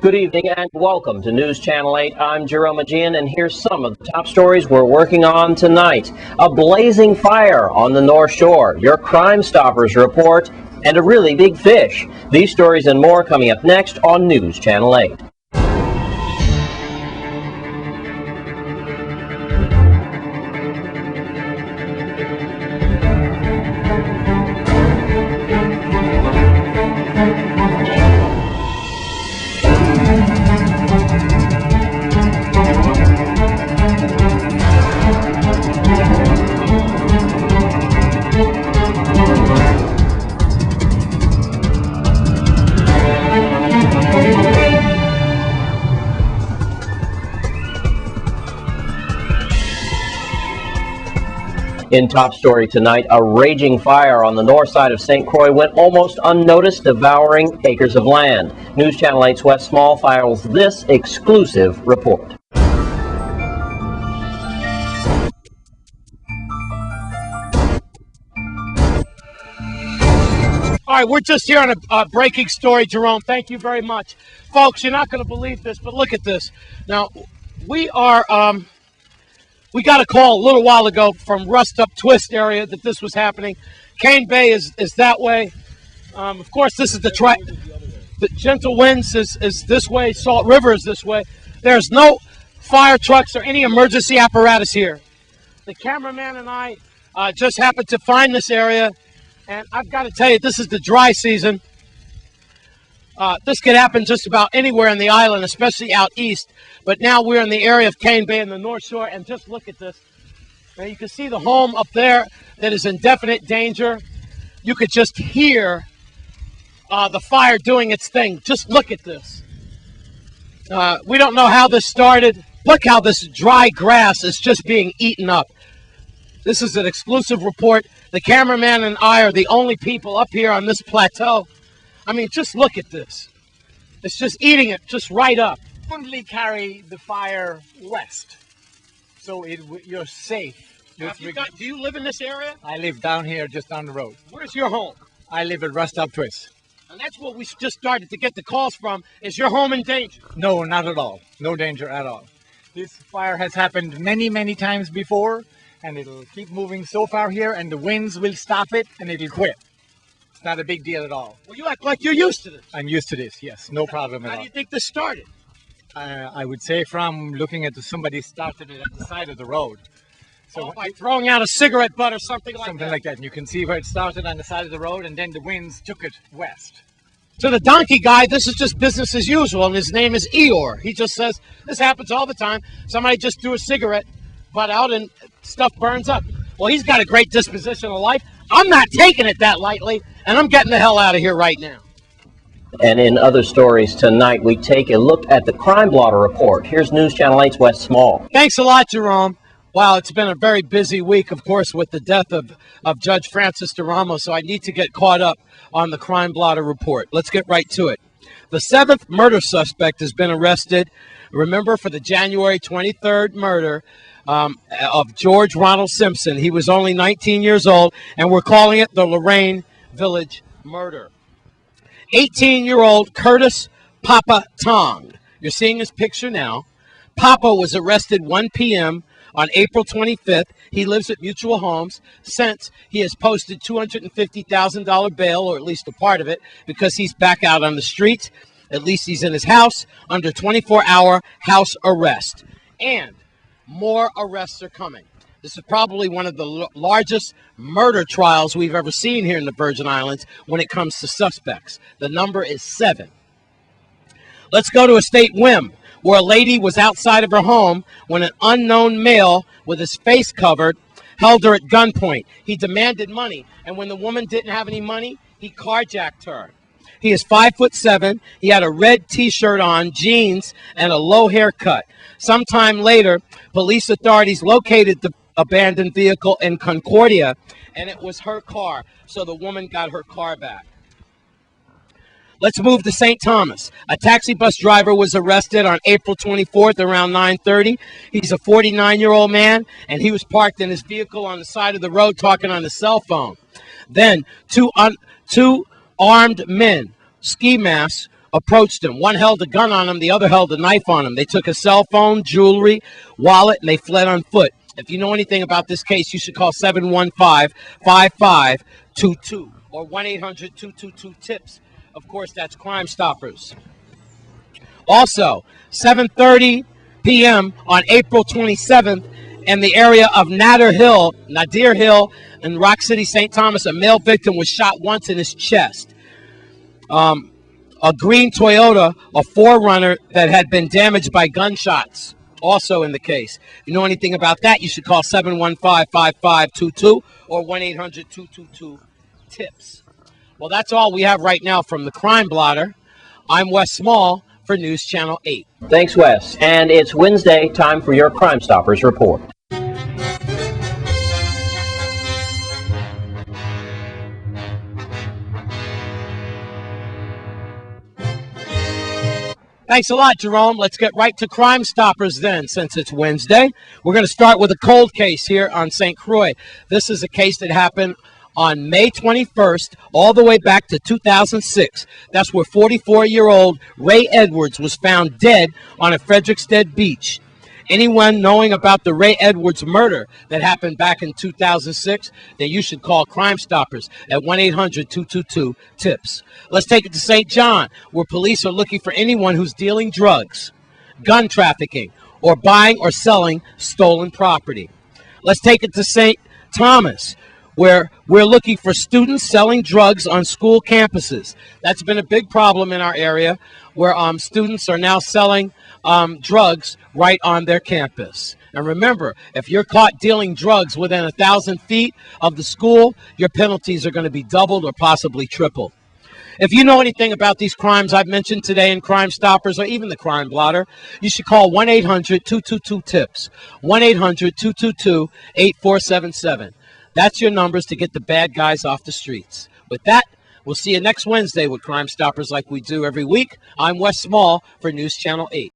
Good evening and welcome to News Channel 8. I'm Jerome Aegean, and here's some of the top stories we're working on tonight. A blazing fire on the North Shore, your Crime Stoppers report, and a really big fish. These stories and more coming up next on News Channel 8. In top story tonight, a raging fire on the north side of St. Croix went almost unnoticed, devouring acres of land. News Channel 8's Wes Small files this exclusive report. All right, we're just here on a breaking story, Jerome. Thank you very much. Folks, you're not going to believe this, but look at this. Now, we got a call a little while ago from Rust Up Twist area that this was happening. Cane Bay is that way. Of course, this is the Gentle Winds is this way. Salt River is this way. There's no fire trucks or any emergency apparatus here. The cameraman and I just happened to find this area. And I've got to tell you, this is the dry season. This could happen just about anywhere in the island, especially out east. But now we're in the area of Cane Bay in the North Shore, and just look at this. Now you can see the home up there that is in definite danger. You could just hear the fire doing its thing. Just look at this. We don't know how this started. Look how this dry grass is just being eaten up. This is an exclusive report. The cameraman and I are the only people up here on this plateau. I mean, just look at this. It's just eating it just right up. Frequently carry the fire west, so you're safe. Do you live in this area? I live down here, just down the road. Where's your home? I live at Rust Up Twist. And that's what we just started to get the calls from. Is your home in danger? No, not at all. No danger at all. This fire has happened many, many times before, and it'll keep moving so far here, and the winds will stop it, and it'll quit. It's not a big deal at all. Well, you act like you're used to this. I'm used to this, yes. No problem at all. How do you think this started? I would say from looking at somebody started it at the side of the road. So by throwing out a cigarette butt or something like that? Something like that. And you can see where it started on the side of the road, and then the winds took it west. To the donkey guy, this is just business as usual, and his name is Eeyore. He just says, this happens all the time. Somebody just threw a cigarette butt out and stuff burns up. Well, he's got a great disposition of life. I'm not taking it that lightly, and I'm getting the hell out of here right now. And in other stories tonight, we take a look at the Crime Blotter report. Here's News Channel 8's Wes Small. Thanks a lot, Jerome. Wow, it's been a very busy week, of course, with the death of Judge Francis DeRamo, so I need to get caught up on the Crime Blotter report. Let's get right to it. The seventh murder suspect has been arrested, remember, for the January 23rd murder of George Ronald Simpson. He was only 19 years old, and we're calling it the Lorraine Village murder. 18-year-old Curtis Papa Tong. You're seeing his picture now. Papa was arrested 1 p.m. on April 25th. He lives at Mutual Homes. Since he has posted $250,000 bail, or at least a part of it, because he's back out on the streets. At least he's in his house under 24-hour house arrest. And more arrests are coming. This is probably one of the largest murder trials we've ever seen here in the Virgin Islands when it comes to suspects. The number is 7. Let's go to a state whim, where a lady was outside of her home when an unknown male with his face covered held her at gunpoint. He demanded money, and when the woman didn't have any money, he carjacked her. He is 5'7". He had a red T-shirt on, jeans, and a low haircut. Sometime later, police authorities located the abandoned vehicle in Concordia, and it was her car, so the woman got her car back. Let's move to St. Thomas. A taxi bus driver was arrested on April 24th around 9:30. He's a 49-year-old man, and he was parked in his vehicle on the side of the road talking on his cell phone. Then two armed men, ski masks, approached him. One held a gun on him, the other held a knife on him. They took a cell phone, jewelry, wallet, and they fled on foot. If you know anything about this case, you should call 715-5522 or 1-800-222-TIPS. Of course, that's Crime Stoppers. Also, 7:30 p.m. on April 27th, in the area of Nadir Hill, in Rock City, St. Thomas, a male victim was shot once in his chest. A green Toyota, a 4Runner that had been damaged by gunshots, also in the case. If you know anything about that, you should call 715-5522 or 1-800-222-TIPS. Well, that's all we have right now from the Crime Blotter. I'm Wes Small for News Channel 8. Thanks, Wes. And it's Wednesday, time for your Crime Stoppers report. Thanks a lot, Jerome. Let's get right to Crime Stoppers then, since it's Wednesday. We're going to start with a cold case here on St. Croix. This is a case that happened on May 21st, all the way back to 2006. That's where 44-year-old Ray Edwards was found dead on a Frederiksted beach. Anyone knowing about the Ray Edwards murder that happened back in 2006, then you should call Crime Stoppers at 1-800-222-TIPS. Let's take it to St. John, where police are looking for anyone who's dealing drugs, gun trafficking, or buying or selling stolen property. Let's take it to St. Thomas, where we're looking for students selling drugs on school campuses. That's been a big problem in our area, where students are now selling drugs right on their campus. And remember, if you're caught dealing drugs within 1,000 feet of the school, your penalties are going to be doubled or possibly tripled. If you know anything about these crimes I've mentioned today in Crime Stoppers or even the Crime Blotter, you should call 1-800-222-TIPS, 1-800-222-8477. That's your numbers to get the bad guys off the streets. With that, we'll see you next Wednesday with Crime Stoppers like we do every week. I'm Wes Small for News Channel 8.